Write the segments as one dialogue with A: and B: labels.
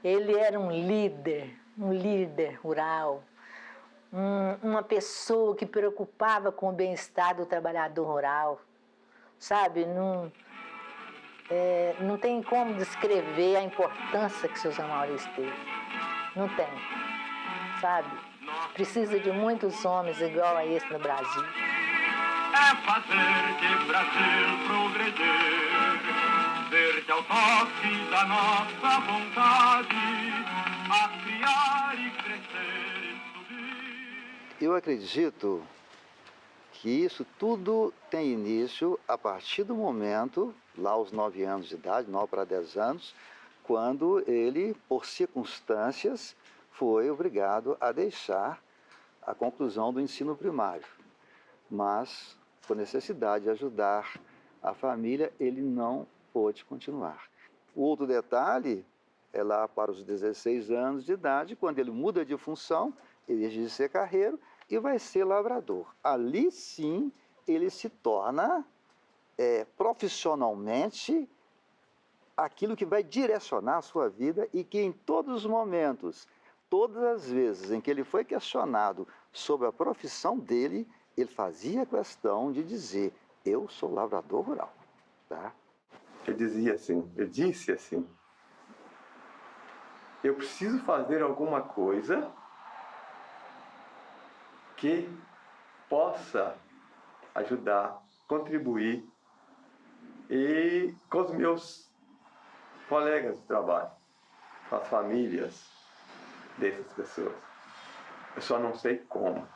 A: Ele era um líder rural, uma pessoa que preocupava com o bem-estar do trabalhador rural, sabe? Não tem como descrever a importância que seu Zé Maurício teve. Não tem, sabe? Precisa de muitos homens igual a esse no Brasil.
B: É fazer que Brasil progredir, ver que ao toque da nossa vontade, a criar e crescer e subir.
C: Eu acredito que isso tudo tem início a partir do momento, lá aos 9 anos de idade, 9 para 10 anos, quando ele, por circunstâncias, foi obrigado a deixar a conclusão do ensino primário. Mas, por necessidade de ajudar a família, ele não pôde continuar. O outro detalhe é lá para os 16 anos de idade, quando ele muda de função, ele deixa de ser carreiro e vai ser lavrador. Ali sim ele se torna profissionalmente aquilo que vai direcionar a sua vida e que em todos os momentos, todas as vezes em que ele foi questionado sobre a profissão dele, ele fazia questão de dizer, eu sou lavrador rural. Tá?
D: Ele disse assim, eu preciso fazer alguma coisa que possa ajudar, contribuir e com os meus colegas de trabalho, com as famílias dessas pessoas. Eu só não sei como.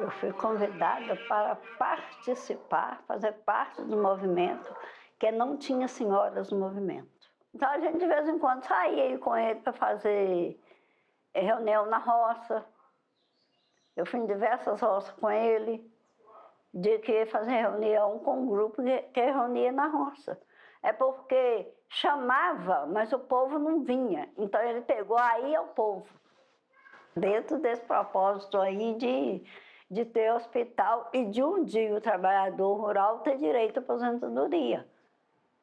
E: Eu fui convidada para participar, fazer parte do movimento, que não tinha senhoras no movimento. Então a gente de vez em quando saía com ele para fazer reunião na roça. Eu fui em diversas roças com ele, de que ia fazer reunião com um grupo que reunia na roça. É porque chamava, mas o povo não vinha. Então ele pegou aí ao povo. Dentro desse propósito aí de ter hospital e de um dia o trabalhador rural ter direito à aposentadoria.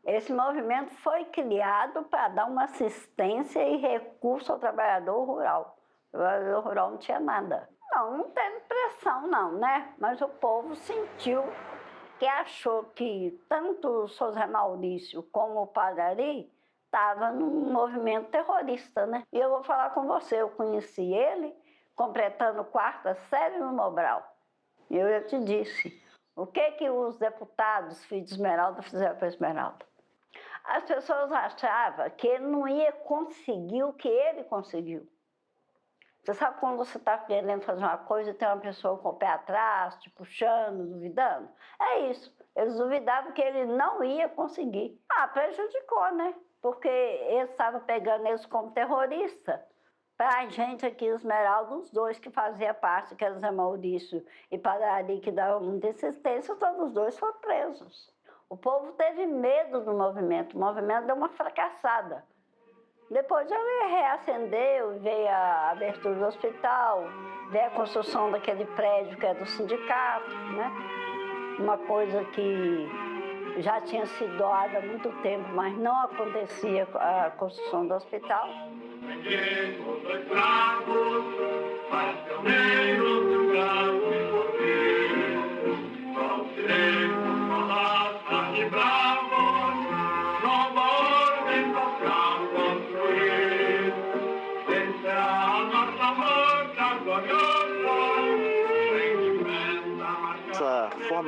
E: Esse movimento foi criado para dar uma assistência e recurso ao trabalhador rural. O trabalhador rural não tinha nada. Não teve pressão não, né? Mas o povo sentiu que achou que tanto o São Zé Maurício como o Padre Ari estavam num movimento terrorista, né? E eu vou falar com você, eu conheci ele completando 4ª série no Mobral. E eu te disse, o que os deputados, filhos de Esmeralda, fizeram para Esmeralda? As pessoas achavam que ele não ia conseguir o que ele conseguiu. Você sabe quando você está querendo fazer uma coisa e tem uma pessoa com o pé atrás, te puxando, duvidando? É isso. Eles duvidavam que ele não ia conseguir. Prejudicou, né? Porque eles estavam pegando eles como terrorista. Para a gente aqui, Esmeralda, os dois que faziam parte, que era Zé Maurício e Padre Ari, que davam muita insistência, todos os dois foram presos. O povo teve medo do movimento, o movimento deu uma fracassada. Depois ele reacendeu, veio a abertura do hospital, veio a construção daquele prédio que é do sindicato, né? Uma coisa que já tinha sido doada há muito tempo, mas não acontecia a construção do hospital.
B: Vendemos 2 fracos, mas pioneiros do gado e cordeiro, qual seremos?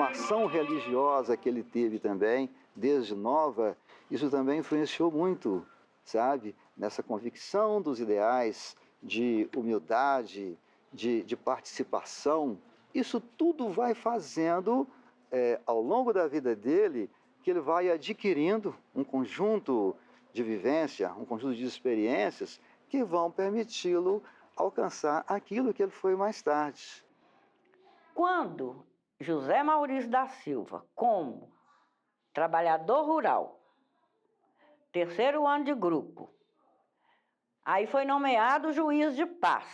C: formação religiosa que ele teve também, desde nova, isso também influenciou muito, sabe? Nessa convicção dos ideais de humildade, de participação. Isso tudo vai fazendo, ao longo da vida dele, que ele vai adquirindo um conjunto de vivência, um conjunto de experiências que vão permiti-lo alcançar aquilo que ele foi mais tarde.
F: Quando José Maurício da Silva, como trabalhador rural, terceiro ano de grupo, aí foi nomeado juiz de paz.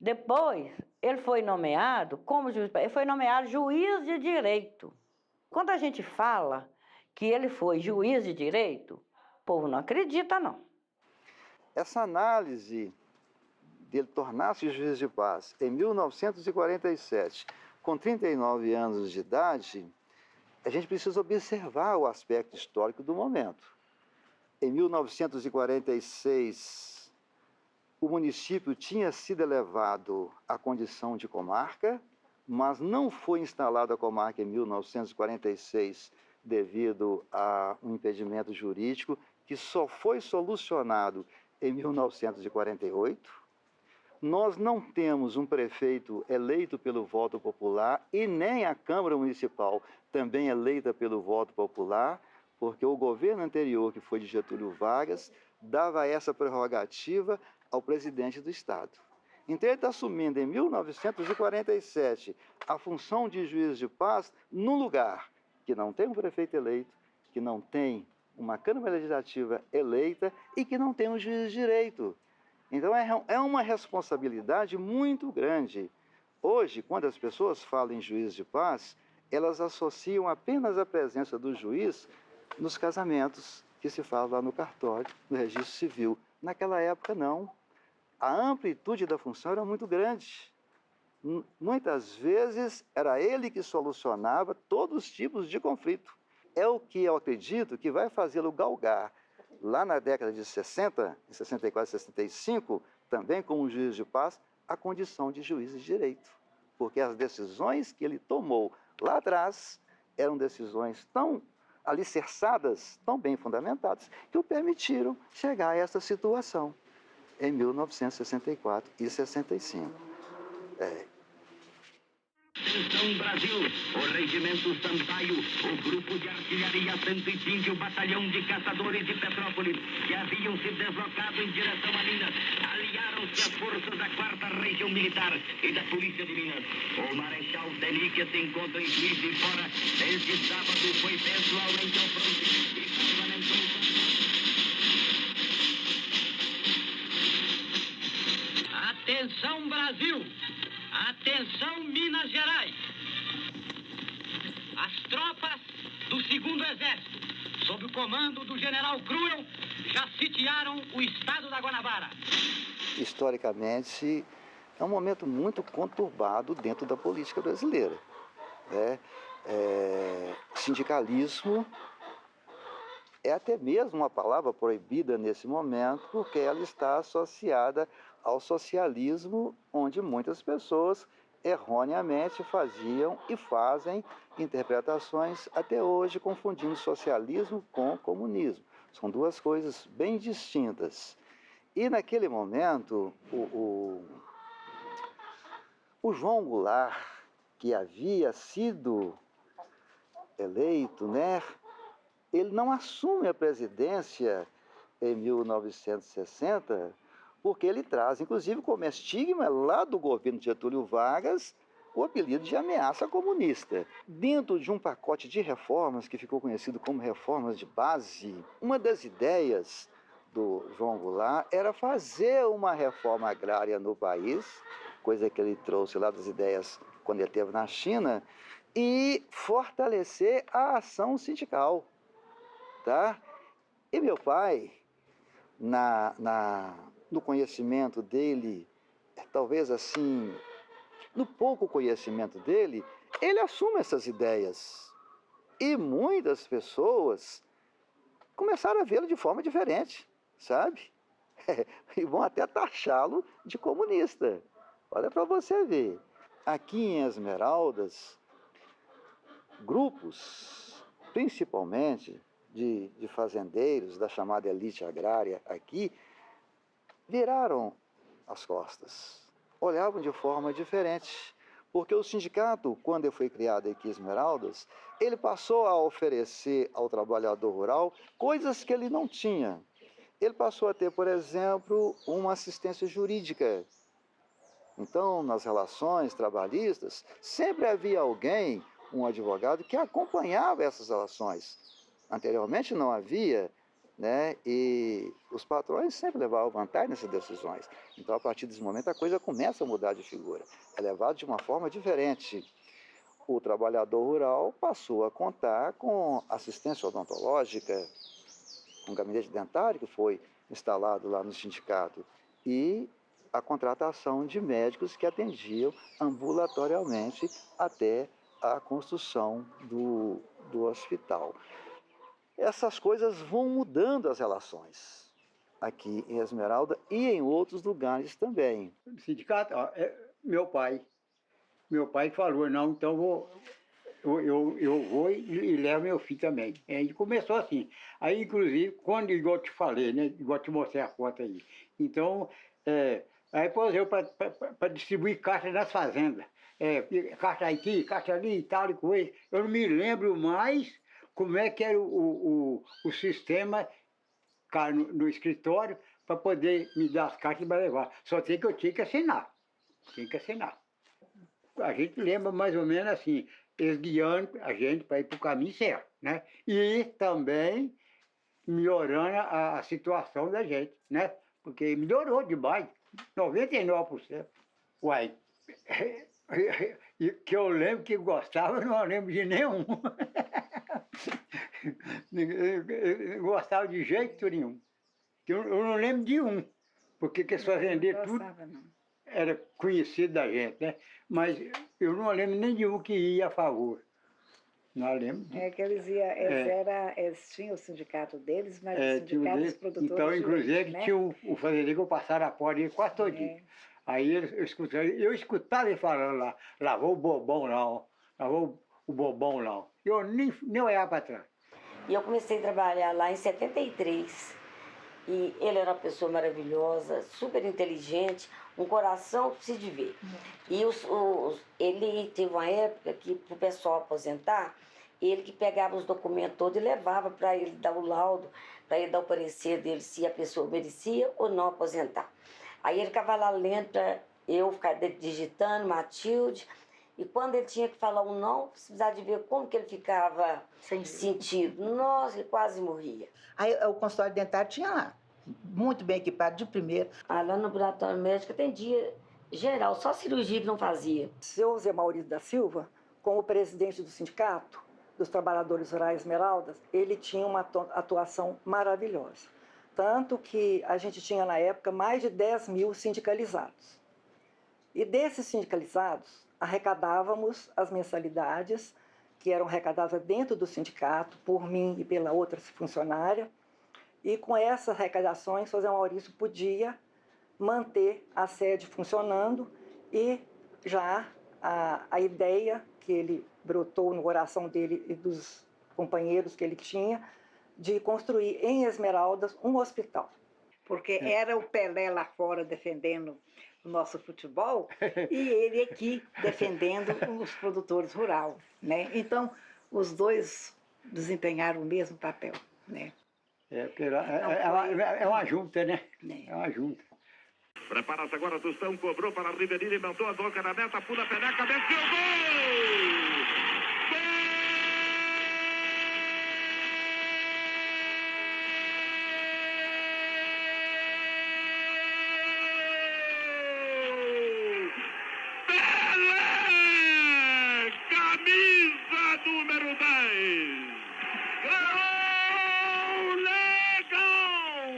F: Depois, ele foi nomeado como juiz de paz, ele foi nomeado juiz de direito. Quando a gente fala que ele foi juiz de direito, o povo não acredita, não.
C: Essa análise dele tornar-se juiz de paz em 1947, com 39 anos de idade, a gente precisa observar o aspecto histórico do momento. Em 1946, o município tinha sido elevado à condição de comarca, mas não foi instalada a comarca em 1946 devido a um impedimento jurídico que só foi solucionado em 1948. Nós não temos um prefeito eleito pelo voto popular e nem a Câmara Municipal também eleita pelo voto popular, porque o governo anterior, que foi de Getúlio Vargas, dava essa prerrogativa ao presidente do Estado. Então ele está assumindo em 1947 a função de juiz de paz num lugar que não tem um prefeito eleito, que não tem uma Câmara Legislativa eleita e que não tem um juiz de direito. Então é uma responsabilidade muito grande. Hoje, quando as pessoas falam em juiz de paz, elas associam apenas a presença do juiz nos casamentos que se fala lá no cartório, no registro civil. Naquela época, não. A amplitude da função era muito grande. Muitas vezes era ele que solucionava todos os tipos de conflito. É o que eu acredito que vai fazê-lo galgar lá na década de 60, em 64, 65, também como juiz de paz, a condição de juiz de direito. Porque as decisões que ele tomou lá atrás eram decisões tão alicerçadas, tão bem fundamentadas, que o permitiram chegar a essa situação em 1964 e 65.
B: Atenção Brasil, o Regimento Sampaio, o Grupo de Artilharia 105 e o Batalhão de Caçadores de Petrópolis, que haviam se deslocado em direção a Minas, aliaram-se às forças da 4ª Região Militar e da Polícia de Minas. O Marechal Denis, que se encontra em Juiz de Fora, desde sábado foi pessoalmente ao fronte e parlamentou. Atenção Brasil! Atenção Minas Gerais! As tropas do 2º Exército, sob o comando do general Cruel, já sitiaram o estado da Guanabara.
C: Historicamente, é um momento muito conturbado dentro da política brasileira. Sindicalismo é até mesmo uma palavra proibida nesse momento, porque ela está associada ao socialismo, onde muitas pessoas erroneamente faziam e fazem interpretações até hoje, confundindo socialismo com comunismo. São duas coisas bem distintas. E naquele momento, o João Goulart, que havia sido eleito, né, ele não assume a presidência em 1960, porque ele traz, inclusive, como estigma lá do governo de Getúlio Vargas, o apelido de ameaça comunista. Dentro de um pacote de reformas que ficou conhecido como reformas de base, uma das ideias do João Goulart era fazer uma reforma agrária no país, coisa que ele trouxe lá das ideias quando ele esteve na China, e fortalecer a ação sindical. Tá? E meu pai, no conhecimento dele, talvez assim, no pouco conhecimento dele, ele assume essas ideias. E muitas pessoas começaram a vê-lo de forma diferente, sabe? E vão até taxá-lo de comunista. Olha para você ver. Aqui em Esmeraldas, grupos, principalmente de fazendeiros da chamada elite agrária aqui, viraram as costas, olhavam de forma diferente. Porque o sindicato, quando foi criado aqui em Esmeraldas, ele passou a oferecer ao trabalhador rural coisas que ele não tinha. Ele passou a ter, por exemplo, uma assistência jurídica. Então, nas relações trabalhistas, sempre havia alguém, um advogado, que acompanhava essas relações. Anteriormente não havia, né? E os patrões sempre levavam vantagem nessas decisões. Então, a partir desse momento, a coisa começa a mudar de figura. É levado de uma forma diferente. O trabalhador rural passou a contar com assistência odontológica, um gabinete dentário que foi instalado lá no sindicato e a contratação de médicos que atendiam ambulatorialmente até a construção do hospital. Essas coisas vão mudando as relações aqui em Esmeralda e em outros lugares também.
G: O sindicato, ó, meu pai falou, não, então eu vou e levo meu filho também. E começou assim. Aí, inclusive, quando, igual eu te falei, né, igual eu te mostrei a foto aí, então, aí pôs eu para distribuir caixa nas fazendas. Caixa aqui, caixa ali e tal, e coisa. Eu não me lembro mais como é que era o sistema no escritório para poder me dar as cartas para levar. Só sei que eu tinha que assinar. A gente lembra mais ou menos assim, eles guiando a gente para ir para o caminho certo, né? E também melhorando a situação da gente, né? Porque melhorou demais, 99%. Uai, e que eu lembro que gostava, eu não lembro de nenhum. Eu gostava de jeito nenhum. Eu não lembro de um, porque que os fazendeiros tudo era conhecido da gente, né? Mas eu não lembro nem de um que ia a favor. Não lembro.
H: Que eles tinham o sindicato deles, mas o sindicato dos produtores
G: então,
H: de
G: inclusive,
H: leite, né?
G: tinha o fazendeiro que eu passava a porta dele quase todinho. Aí eu escutava ele falando lá, lavou o bobão lá, ó, lavou o bobão lá. Eu nem olhava para trás.
I: E eu comecei a trabalhar lá em 73. E ele era uma pessoa maravilhosa, super inteligente, um coração que se de ver. E ele teve uma época que, para o pessoal aposentar, ele que pegava os documentos todos e levava para ele dar o laudo, para ele dar o parecer dele se a pessoa merecia ou não aposentar. Aí ele ficava lá lendo para eu ficar digitando, Matilde, e quando ele tinha que falar um não, precisava de ver como que ele ficava sentido. Nossa, ele quase morria.
J: Aí o consultório dentário tinha lá, muito bem equipado, de primeira.
I: Lá no laboratório médico atendia geral, só cirurgia que não fazia.
K: Seu Zé Maurício da Silva, como presidente do Sindicato dos Trabalhadores Rurais Esmeraldas, ele tinha uma atuação maravilhosa. Tanto que a gente tinha, na época, mais de 10 mil sindicalizados. E desses sindicalizados, arrecadávamos as mensalidades, que eram arrecadadas dentro do sindicato, por mim e pela outra funcionária. E com essas arrecadações, o Zé Maurício podia manter a sede funcionando e já a ideia que ele brotou no coração dele e dos companheiros que ele tinha, de construir em Esmeraldas um hospital.
H: Porque era o Pelé lá fora defendendo o nosso futebol e ele aqui defendendo os produtores rurais, né? Então, os dois desempenharam o mesmo papel, né?
G: É uma junta, né? É uma junta.
B: Prepara-se agora, Tostão, cobrou para Ribeirinho, inventou a boca na meta, pula a peneca, meteu o gol! Camisa número 10. Gol legal!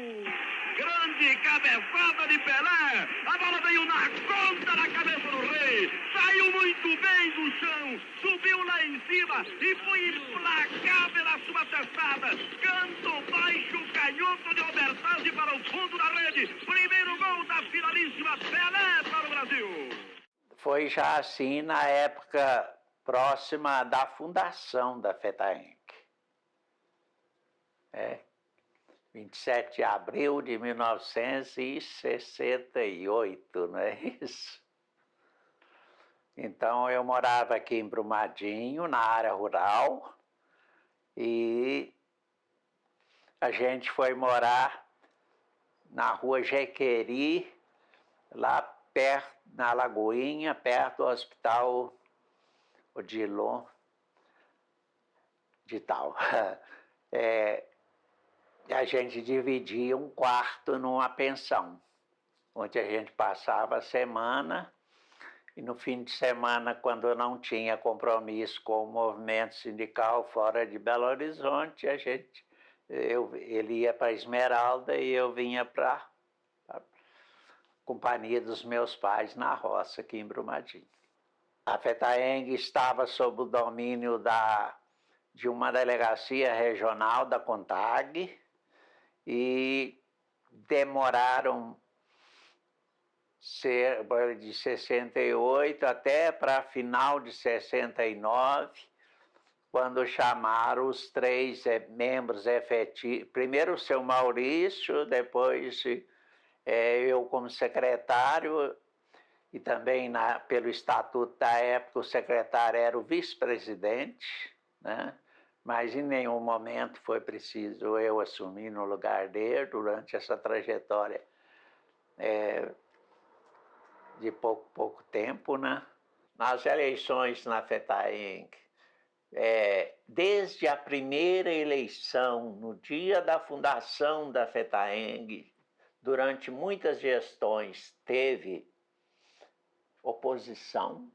B: Grande cabeçada de Pelé. A bola veio na conta da cabeça do Rei. Saiu muito bem do chão. Subiu lá em cima e foi implacável a sua testada. Canto baixo, canhoto de Albertazzi para o fundo da rede. Primeiro gol da finalíssima Pelé para o Brasil.
L: Foi já assim na época próxima da fundação da FETAENG. 27 de abril de 1968, não é isso? Então, eu morava aqui em Brumadinho, na área rural, e a gente foi morar na rua Jequeri, lá perto, na Lagoinha, perto do Hospital Odilon de tal. A gente dividia um quarto numa pensão, onde a gente passava a semana, e no fim de semana, quando não tinha compromisso com o movimento sindical fora de Belo Horizonte, ele ia para Esmeralda e eu vinha para a companhia dos meus pais na roça, aqui em Brumadinho. A FETAENG estava sob o domínio de uma delegacia regional da CONTAG, e demoraram de 68 até para final de 69, quando chamaram os 3 membros efetivos, primeiro o seu Maurício, depois eu como secretário, e também pelo estatuto da época o secretário era o vice-presidente, né? Mas em nenhum momento foi preciso eu assumir no lugar dele durante essa trajetória de pouco tempo, né? Nas eleições na FETAENG, desde a primeira eleição, no dia da fundação da FETAENG, durante muitas gestões teve oposição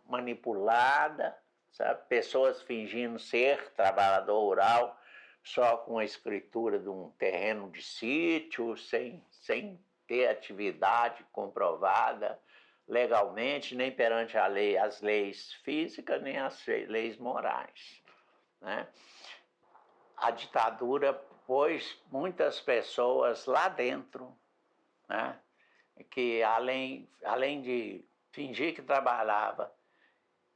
L: manipulada, sabe? Pessoas fingindo ser trabalhador rural só com a escritura de um terreno de sítio, sem ter atividade comprovada legalmente, nem perante as leis físicas, nem as leis morais, né? A ditadura pôs muitas pessoas lá dentro, né? Que além de fingir que trabalhava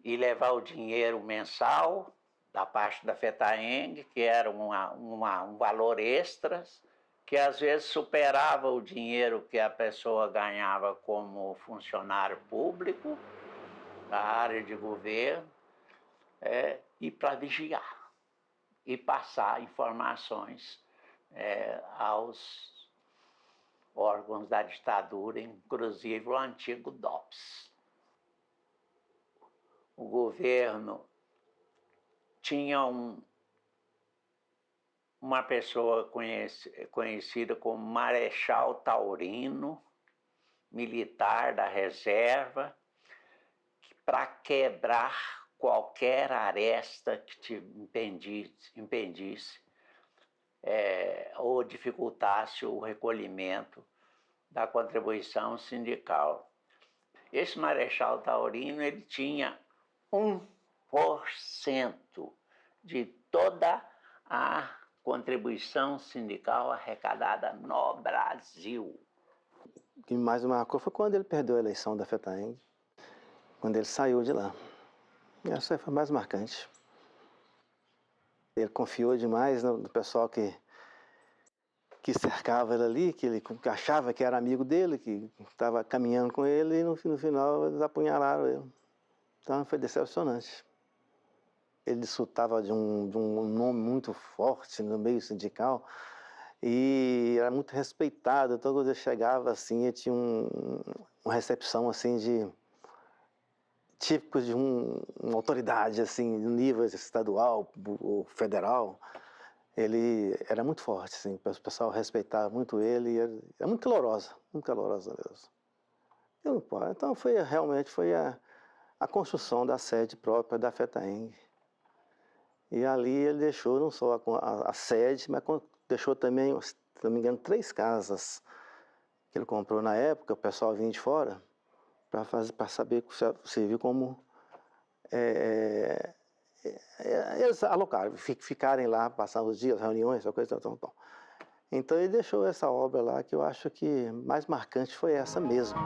L: e levar o dinheiro mensal da parte da FETAENG, que era um valor extra, que às vezes superava o dinheiro que a pessoa ganhava como funcionário público da área de governo, e para vigiar e passar informações aos órgãos da ditadura, inclusive o antigo DOPS. O governo tinha uma pessoa conhecida como Marechal Taurino, militar da reserva, para quebrar qualquer aresta que te impedisse ou dificultasse o recolhimento da contribuição sindical. Esse Marechal Taurino, ele tinha 1% de toda a contribuição sindical arrecadada no Brasil.
M: O que mais me marcou foi quando ele perdeu a eleição da FETAENG, quando ele saiu de lá. Essa foi mais marcante. Ele confiou demais no pessoal que cercava ele ali, que ele achava que era amigo dele, que estava caminhando com ele, e no final eles apunhalaram ele. Então foi decepcionante. Ele desfrutava de um nome muito forte no meio sindical e era muito respeitado. Então quando ele chegava assim, ele tinha uma recepção assim típico de uma autoridade assim, no nível estadual ou federal. Ele era muito forte, assim, o pessoal respeitava muito ele, e era muito calorosa mesmo. Então realmente foi a construção da sede própria da FETAENG. E ali ele deixou não só a sede, mas deixou também, se não me engano, 3 casas que ele comprou na época. O pessoal vinha de fora para saber que serviu como eles alocaram, ficarem lá, passar os dias, reuniões, essa coisa. Então ele deixou essa obra lá, que eu acho que mais marcante foi essa mesmo.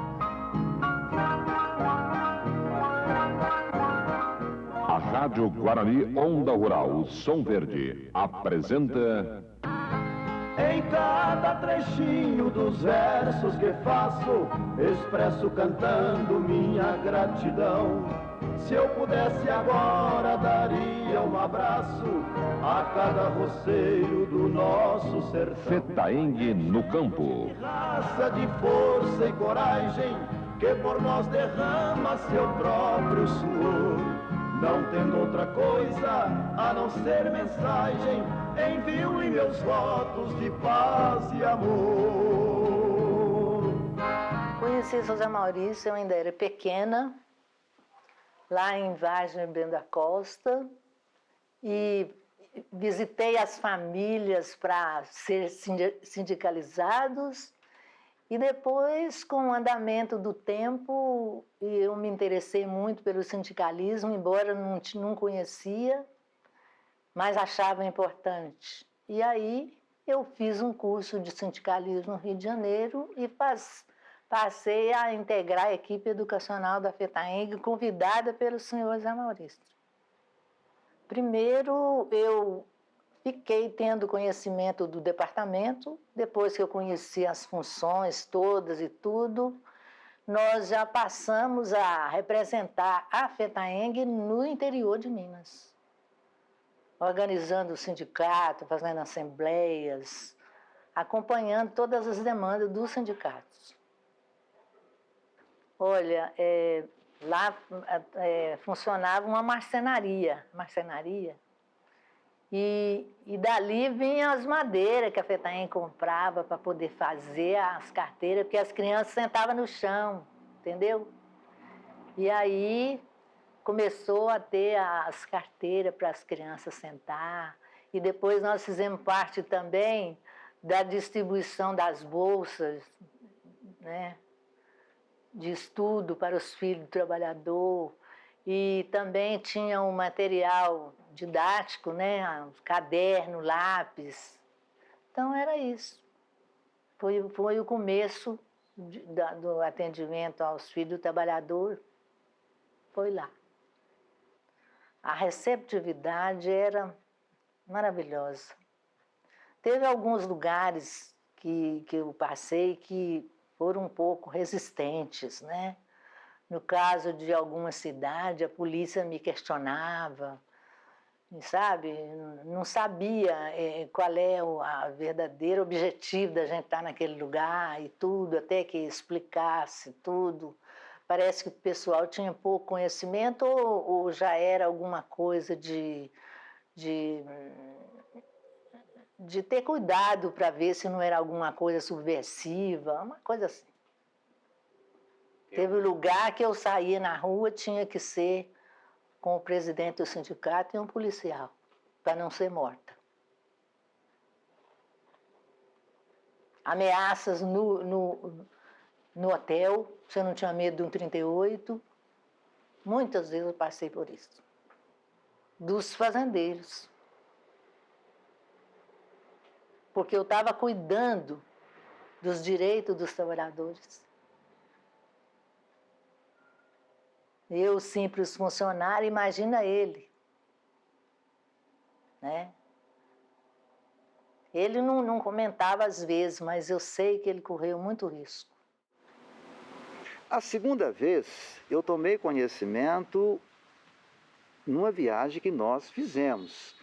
N: Rádio Guarani Onda Rural, Som Verde, apresenta...
O: Em cada trechinho dos versos que faço, expresso cantando minha gratidão. Se eu pudesse agora, daria um abraço a cada roceiro do nosso sertão.
N: Fetaengue no campo.
O: Raça de força e coragem, que por nós derrama seu próprio suor. Não tendo outra coisa a não ser mensagem, envio-lhe meus votos de paz e amor.
A: Conheci José Maurício, eu ainda era pequena, lá em Vargem Bento da Costa, e visitei as famílias para ser sindicalizados. E depois, com o andamento do tempo, eu me interessei muito pelo sindicalismo, embora não conhecia, mas achava importante. E aí eu fiz um curso de sindicalismo no Rio de Janeiro e passei a integrar a equipe educacional da Fetaengue, convidada pelo senhor Zé Maurício. Primeiro, eu fiquei tendo conhecimento do departamento. Depois que eu conheci as funções todas e tudo, nós já passamos a representar a Fetaengue no interior de Minas, organizando o sindicato, fazendo assembleias, acompanhando todas as demandas dos sindicatos. Olha, lá funcionava uma marcenaria, e dali vinham as madeiras que a Fetaengue comprava para poder fazer as carteiras, porque as crianças sentavam no chão, entendeu? E aí começou a ter as carteiras para as crianças sentar, e depois nós fizemos parte também da distribuição das bolsas, né, de estudo para os filhos do trabalhador, e também tinha um material didático, né, caderno, lápis. Então era isso. Foi o começo do atendimento aos filhos do trabalhador, foi lá. A receptividade era maravilhosa. Teve alguns lugares que eu passei que foram um pouco resistentes, né? No caso de alguma cidade, a polícia me questionava, sabe? Não sabia qual é o verdadeiro objetivo da gente estar naquele lugar e tudo, até que explicasse tudo. Parece que o pessoal tinha pouco conhecimento ou já era alguma coisa de ter cuidado para ver se não era alguma coisa subversiva, uma coisa assim. Teve um lugar que eu saía na rua, tinha que ser com o presidente do sindicato e um policial, para não ser morta. Ameaças no hotel, você não tinha medo de um 38. Muitas vezes eu passei por isso. Dos fazendeiros. Porque eu estava cuidando dos direitos dos trabalhadores. Eu, simples funcionário, imagina ele, né? Ele não comentava às vezes, mas eu sei que ele correu muito risco.
C: A segunda vez, eu tomei conhecimento numa viagem que nós fizemos.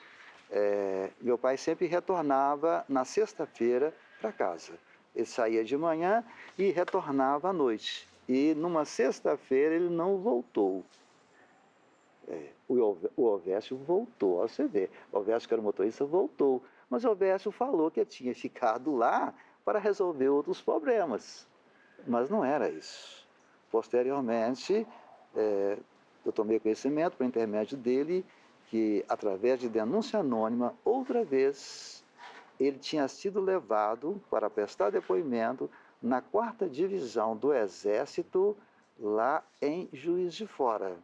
C: Meu pai sempre retornava na sexta-feira para casa. Ele saía de manhã e retornava à noite. E numa sexta-feira ele não voltou. O Ovésio voltou, ó, você vê. O Ovésio, que era o motorista, voltou. Mas o Ovésio falou que tinha ficado lá para resolver outros problemas. Mas não era isso. Posteriormente, eu tomei conhecimento, por intermédio dele, que através de denúncia anônima, outra vez, ele tinha sido levado para prestar depoimento na 4ª Divisão do Exército, lá em Juiz de Fora.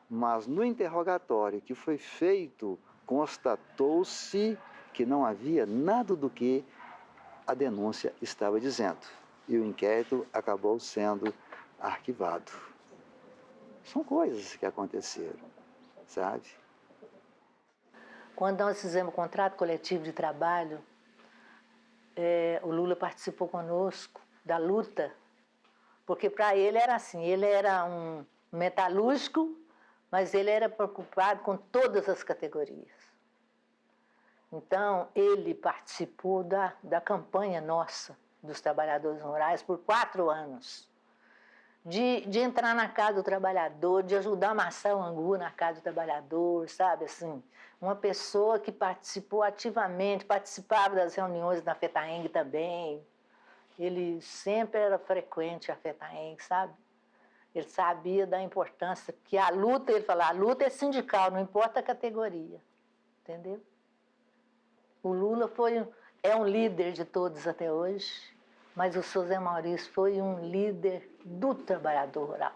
C: Mas no interrogatório que foi feito, constatou-se que não havia nada do que a denúncia estava dizendo. E o inquérito acabou sendo arquivado. São coisas que aconteceram. sabe?
A: Quando nós fizemos o contrato coletivo de trabalho, o Lula participou conosco da luta, porque para ele era assim, ele era um metalúrgico, mas ele era preocupado com todas as categorias. Então, ele participou da campanha nossa, dos trabalhadores rurais, por 4 anos. De entrar na casa do trabalhador, de ajudar a amassar o angu na casa do trabalhador, sabe, assim, uma pessoa que participou ativamente, participava das reuniões da FETAENG também, ele sempre era frequente a FETAENG, sabe, ele sabia da importância, que a luta, ele falava, a luta é sindical, não importa a categoria, entendeu? O Lula é um líder de todos até hoje, mas o seu Zé Maurício foi um líder do trabalhador rural.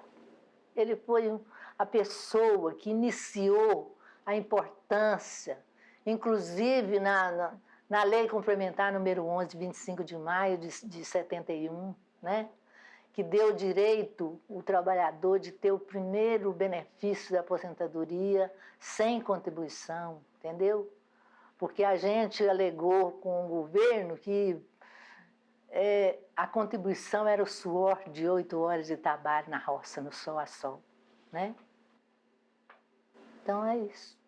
A: Ele foi a pessoa que iniciou a importância, inclusive na Lei Complementar número 11, de 25 de maio de 71, né? Que deu direito ao trabalhador de ter o primeiro benefício da aposentadoria sem contribuição, entendeu? Porque a gente alegou com o governo que a contribuição era o suor de 8 horas de trabalho na roça, no sol a sol, né? Então é isso.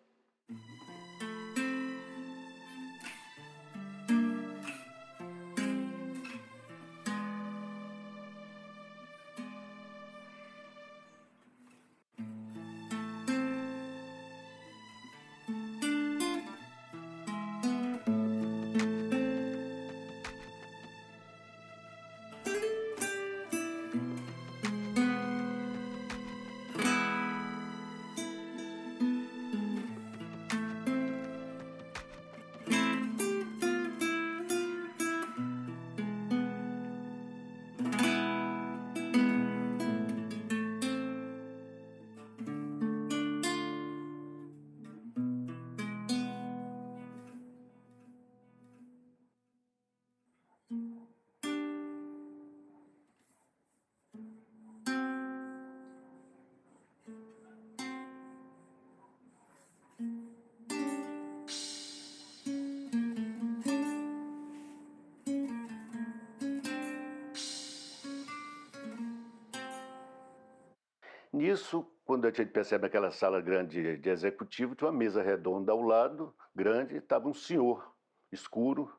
P: Nisso, quando a gente percebe naquela sala grande de executivo, tinha uma mesa redonda ao lado, grande, estava um senhor escuro,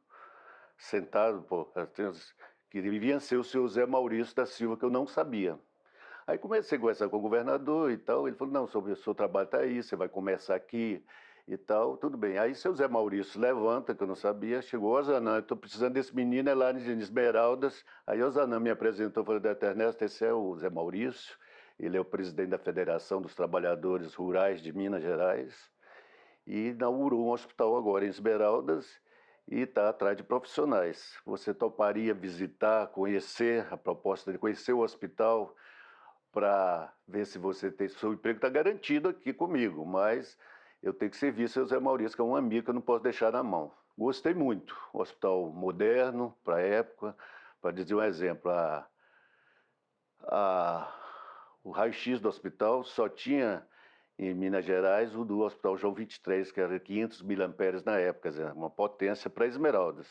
P: sentado, que devia ser o senhor Zé Maurício da Silva, que eu não sabia. Aí comecei a conversar com o governador e tal, ele falou, não, o seu trabalho está aí, você vai começar aqui e tal, tudo bem. Aí seu Zé Maurício levanta, que eu não sabia, chegou, Ozanam, eu estou precisando desse menino, é lá em Esmeraldas. Aí Ozanam me apresentou, falou, Ernesto, esse é o Zé Maurício, ele é o presidente da Federação dos Trabalhadores Rurais de Minas Gerais e inaugurou um hospital agora em Esmeraldas e está atrás de profissionais. Você toparia visitar, conhecer a proposta de conhecer o hospital para ver se você tem seu emprego? Está garantido aqui comigo, mas eu tenho que servir seu Zé Maurício, que é um amigo que eu não posso deixar na mão. Gostei muito. Hospital moderno, para a época. Para dizer um exemplo, o raio-x do hospital só tinha em Minas Gerais o do Hospital João 23, que era 500 mil amperes na época, uma potência para Esmeraldas.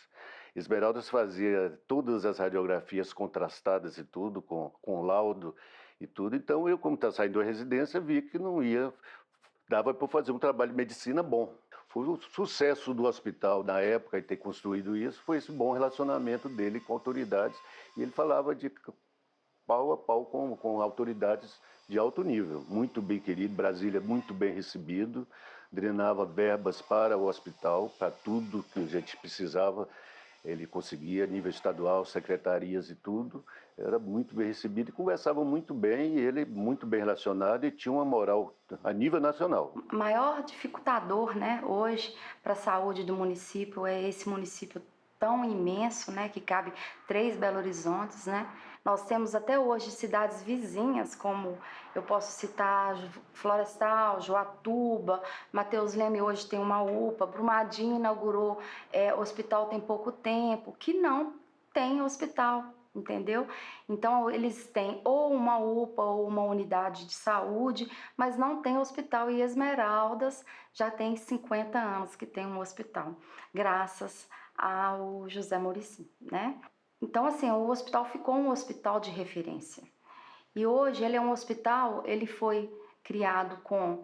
P: Esmeraldas fazia todas as radiografias contrastadas e tudo, com laudo e tudo. Então eu, como estava saindo da residência, vi que não ia, dava para fazer um trabalho de medicina bom. Foi o sucesso do hospital na época, de ter construído isso, foi esse bom relacionamento dele com autoridades. E ele falava de pau a pau com autoridades de alto nível, muito bem querido, Brasília muito bem recebido, drenava verbas para o hospital, para tudo que a gente precisava, ele conseguia, nível estadual, secretarias e tudo, era muito bem recebido e conversava muito bem, e ele muito bem relacionado e tinha uma moral a nível nacional.
Q: O maior dificultador, né, hoje para a saúde do município é esse município tão imenso, né, que cabe 3 Belo Horizontes, né? Nós temos até hoje cidades vizinhas, como eu posso citar Florestal, Joatuba, Mateus Leme hoje tem uma UPA, Brumadinho inaugurou hospital tem pouco tempo, que não tem hospital, entendeu? Então, eles têm ou uma UPA ou uma unidade de saúde, mas não tem hospital. E Esmeraldas já tem 50 anos que tem um hospital, graças ao José Muricy, né? Então, assim, o hospital ficou um hospital de referência. E hoje ele é um hospital, ele foi criado com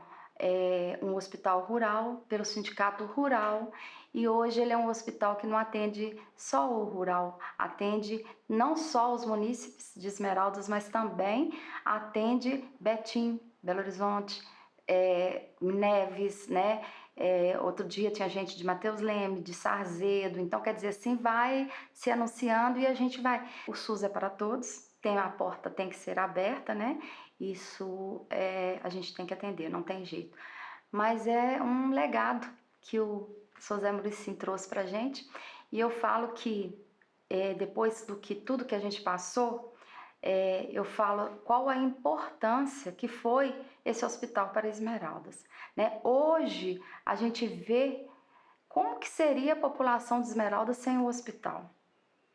Q: um hospital rural, pelo sindicato rural, e hoje ele é um hospital que não atende só o rural, atende não só os munícipes de Esmeraldas, mas também atende Betim, Belo Horizonte, Neves, né? Outro dia tinha gente de Mateus Leme, de Sarzedo, então quer dizer assim, vai se anunciando e a gente vai. O SUS é para todos, a porta tem que ser aberta, né? Isso a gente tem que atender, não tem jeito. Mas é um legado que o José Muricy trouxe para a gente, e eu falo que depois do que tudo que a gente passou, eu falo qual a importância que foi esse hospital para Esmeraldas, né? Hoje a gente vê como que seria a população de Esmeraldas sem o hospital,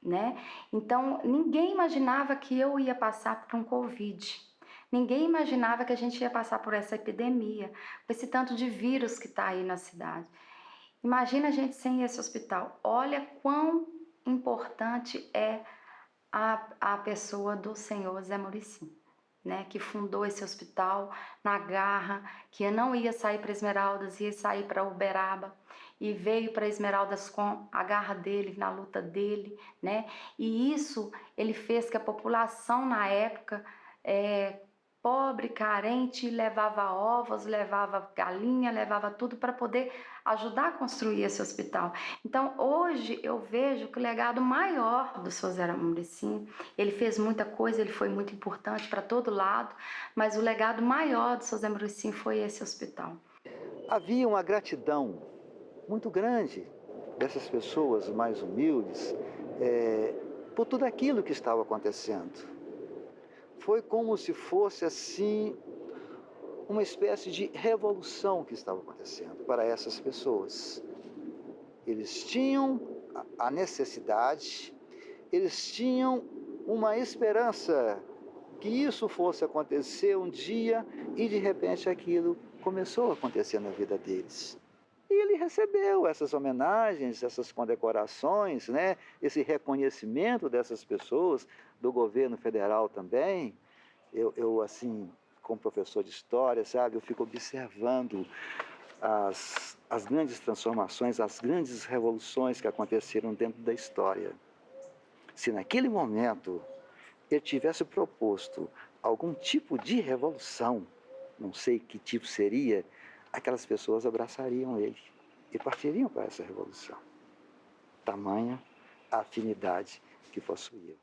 Q: né? Então ninguém imaginava que eu ia passar por um Covid, ninguém imaginava que a gente ia passar por essa epidemia, por esse tanto de vírus que está aí na cidade. Imagina a gente sem esse hospital. Olha quão importante é a pessoa do senhor Zé Muricy, né, que fundou esse hospital na garra, que não ia sair para Esmeraldas, ia sair para Uberaba, e veio para Esmeraldas com a garra dele, na luta dele, né, e isso ele fez que a população na época, pobre, carente, levava ovos, levava galinha, levava tudo para poder ajudar a construir esse hospital. Então, hoje eu vejo que o legado maior do Sr. Zé Muricy, ele fez muita coisa, ele foi muito importante para todo lado, mas o legado maior do Sr. Zé Muricy foi esse hospital.
C: Havia uma gratidão muito grande dessas pessoas mais humildes por tudo aquilo que estava acontecendo. Foi como se fosse, assim, uma espécie de revolução que estava acontecendo para essas pessoas. Eles tinham a necessidade, eles tinham uma esperança que isso fosse acontecer um dia e, de repente, aquilo começou a acontecer na vida deles. E ele recebeu essas homenagens, essas condecorações, né? Esse reconhecimento dessas pessoas, do governo federal também. Eu assim, como professor de história, sabe, eu fico observando as grandes transformações, as grandes revoluções que aconteceram dentro da história. Se naquele momento ele tivesse proposto algum tipo de revolução, não sei que tipo seria, aquelas pessoas abraçariam ele e partiriam para essa revolução. Tamanha a afinidade que possuíam.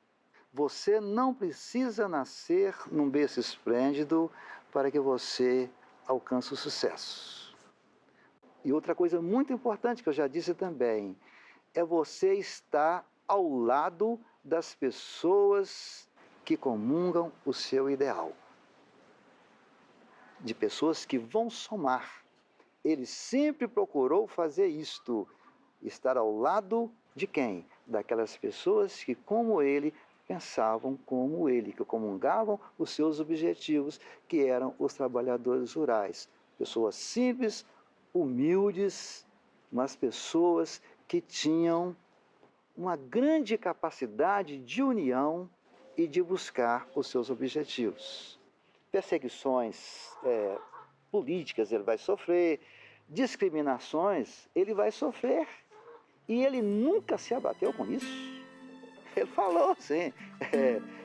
C: Você não precisa nascer num berço esplêndido para que você alcance o sucesso. E outra coisa muito importante que eu já disse também, é você estar ao lado das pessoas que comungam o seu ideal. De pessoas que vão somar. Ele sempre procurou fazer isto, estar ao lado de quem? Daquelas pessoas que, como ele, pensavam como ele, que comungavam os seus objetivos, que eram os trabalhadores rurais. Pessoas simples, humildes, mas pessoas que tinham uma grande capacidade de união e de buscar os seus objetivos. Perseguições políticas ele vai sofrer, discriminações ele vai sofrer, e ele nunca se abateu com isso. Ele falou assim,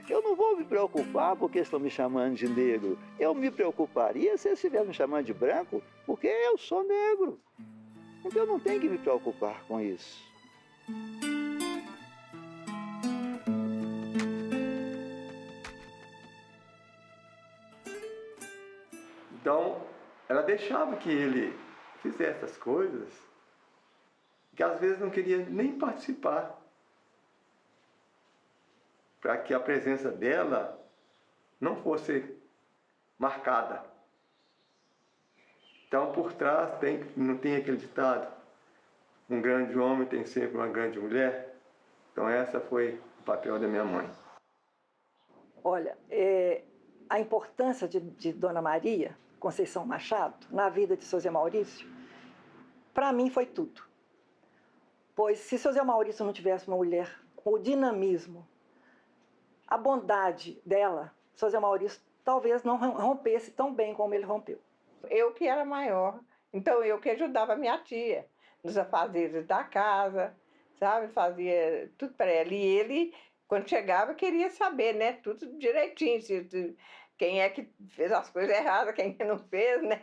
C: eu não vou me preocupar porque estão me chamando de negro, eu me preocuparia se eles estivessem me chamando de branco, porque eu sou negro. Então eu não tenho que me preocupar com isso.
D: Então, ela deixava que ele fizesse essas coisas, que às vezes não queria nem participar, para que a presença dela não fosse marcada. Então, por trás, não tem aquele ditado, um grande homem tem sempre uma grande mulher. Então, esse foi o papel da minha mãe.
K: Olha, a importância de Dona Maria Conceição Machado na vida de seu Zé Maurício, para mim foi tudo. Pois se seu Zé Maurício não tivesse uma mulher com o dinamismo, a bondade dela, seu Zé Maurício talvez não rompesse tão bem como ele rompeu.
R: Eu que era maior, então eu que ajudava minha tia nos afazeres da casa, sabe? Fazia tudo para ela. E ele, quando chegava, queria saber, né? Tudo direitinho, quem é que fez as coisas erradas, quem que não fez, né?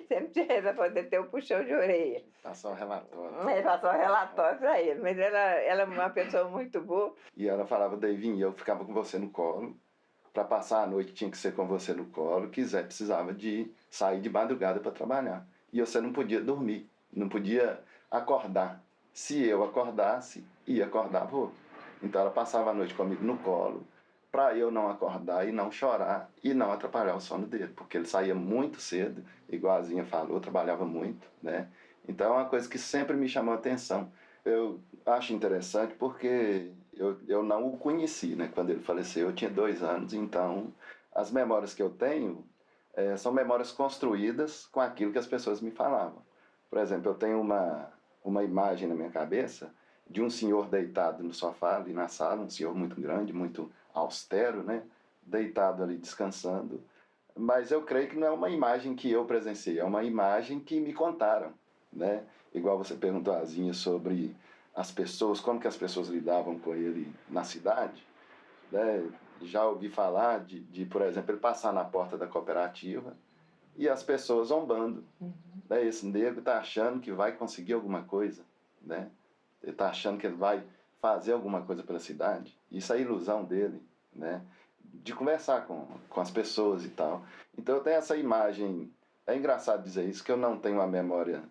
R: Sempre tinha para poder ter um puxão de orelha.
S: Passou o relatório.
R: Ele passou o relatório para ele, mas ela é uma pessoa muito boa.
S: E ela falava, Deivinho, eu ficava com você no colo. Para passar a noite tinha que ser com você no colo. Quiser, precisava de sair de madrugada para trabalhar. E você não podia dormir, não podia acordar. Se eu acordasse, ia acordar avô. Então ela passava a noite comigo no colo, para eu não acordar e não chorar e não atrapalhar o sono dele, porque ele saía muito cedo, igual a Zinha falou, trabalhava muito, né? Então é uma coisa que sempre me chamou a atenção. Eu acho interessante porque eu não o conheci, né? Quando ele faleceu, eu tinha 2 anos, então as memórias que eu tenho são memórias construídas com aquilo que as pessoas me falavam. Por exemplo, eu tenho uma imagem na minha cabeça de um senhor deitado no sofá ali na sala, um senhor muito grande, muito austero, né? Deitado ali descansando. Mas eu creio que não é uma imagem que eu presenciei, é uma imagem que me contaram, né? Igual você perguntou a Zinha sobre as pessoas, como que as pessoas lidavam com ele na cidade, né? Já ouvi falar de, por exemplo, ele passar na porta da cooperativa e as pessoas zombando. Né? Esse nego está achando que vai conseguir alguma coisa, né? Ele está achando que ele vai fazer alguma coisa pela cidade. Isso é a ilusão dele, né? De conversar com as pessoas e tal. Então eu tenho essa imagem, é engraçado dizer isso, que eu não tenho uma memória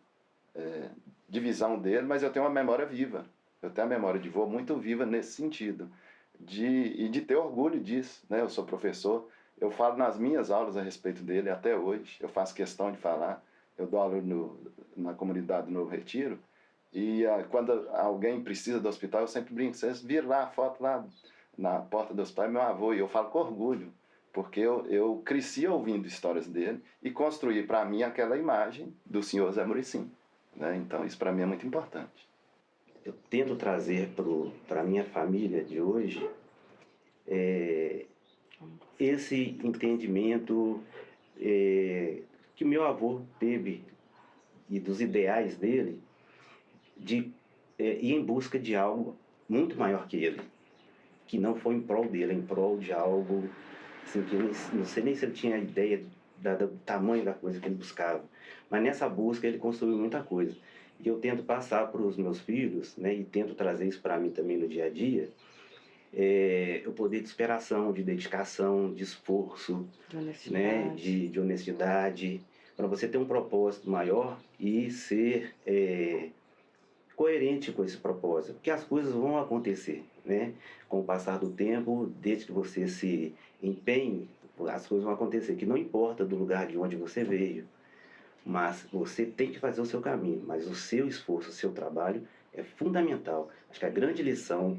S: de visão dele, mas eu tenho uma memória viva. Eu tenho a memória de vô muito viva nesse sentido. E de ter orgulho disso, né? Eu sou professor, eu falo nas minhas aulas a respeito dele até hoje, eu faço questão de falar. Eu dou aula na comunidade do Novo Retiro, e quando alguém precisa do hospital, eu sempre brinco, vocês viram lá a foto lá na porta do hospital, é meu avô, e eu falo com orgulho, porque eu cresci ouvindo histórias dele e construí para mim aquela imagem do senhor Zé Muricy, né? Então isso para mim é muito importante.
T: Eu tento trazer para a minha família de hoje esse entendimento que meu avô teve e dos ideais dele de ir em busca de algo muito maior que ele, que não foi em prol dele, em prol de algo assim, que não sei nem se ele tinha ideia do tamanho da coisa que ele buscava, mas nessa busca ele construiu muita coisa. E eu tento passar para os meus filhos, né, e tento trazer isso para mim também no dia a dia, o poder de inspiração, de dedicação, de esforço, de honestidade, né, de honestidade, para você ter um propósito maior e ser coerente com esse propósito, porque as coisas vão acontecer, né? Com o passar do tempo, desde que você se empenhe, as coisas vão acontecer, que não importa do lugar de onde você veio, mas você tem que fazer o seu caminho, mas o seu esforço, o seu trabalho é fundamental. Acho que a grande lição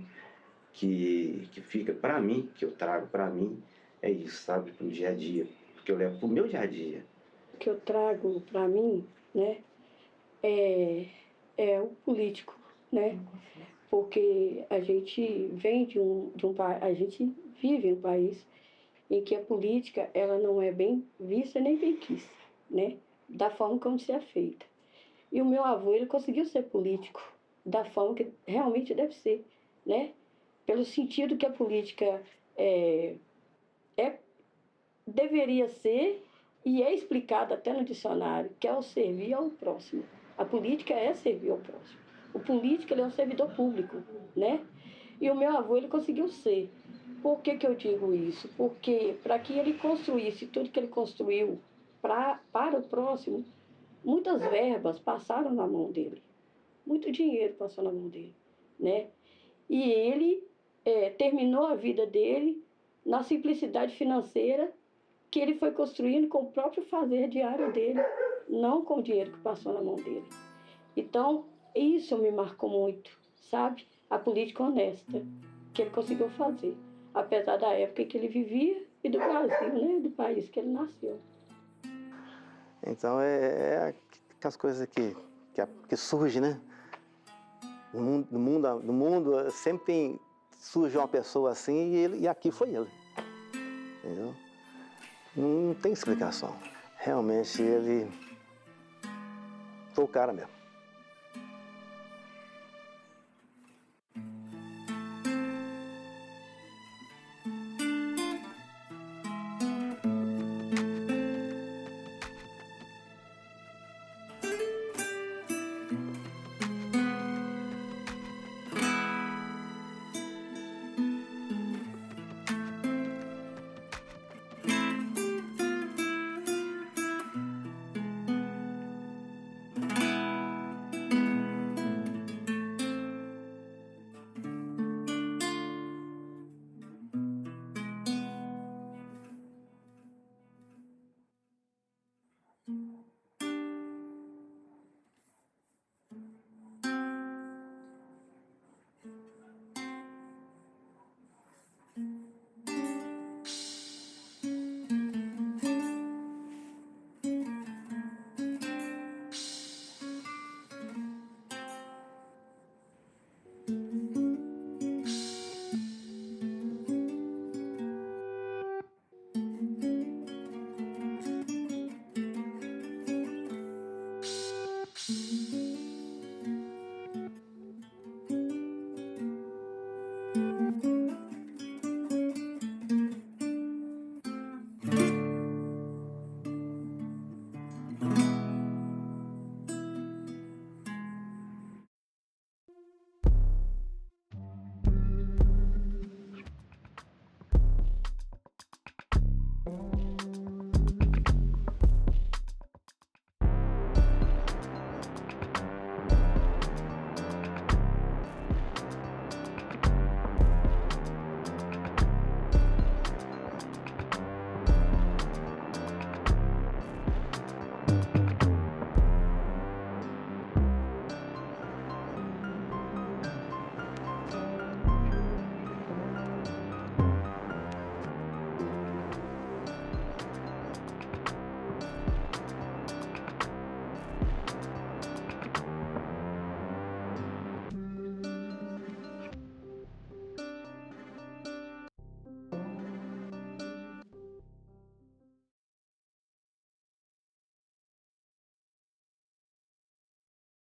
T: que fica para mim, que eu trago para mim, é isso, sabe, para o dia a dia, que eu levo para o meu dia a dia.
U: O que eu trago para mim, né, é o político, né, porque a gente vem a gente vive em um país em que a política ela não é bem vista nem bem quista, né, da forma como se é feita. E o meu avô, ele conseguiu ser político da forma que realmente deve ser, né? Pelo sentido que a política deveria ser e é explicado até no dicionário, que é o servir ao próximo. A política é servir ao próximo. O político, ele é um servidor público, né? E o meu avô, ele conseguiu ser. Por que que eu digo isso? Porque para que ele construísse tudo que ele construiu para o próximo, muitas verbas passaram na mão dele. Muito dinheiro passou na mão dele, né? E ele terminou a vida dele na simplicidade financeira que ele foi construindo com o próprio fazer diário dele, não com o dinheiro que passou na mão dele. Então, isso me marcou muito, sabe? A política honesta que ele conseguiu fazer. apesar da época em que ele vivia e do Brasil, né? Do país que ele nasceu.
M: Então é aquelas coisas que surgem, né? No mundo sempre surge uma pessoa assim e aqui foi ele. Entendeu? Não tem explicação. Realmente ele foi o cara mesmo.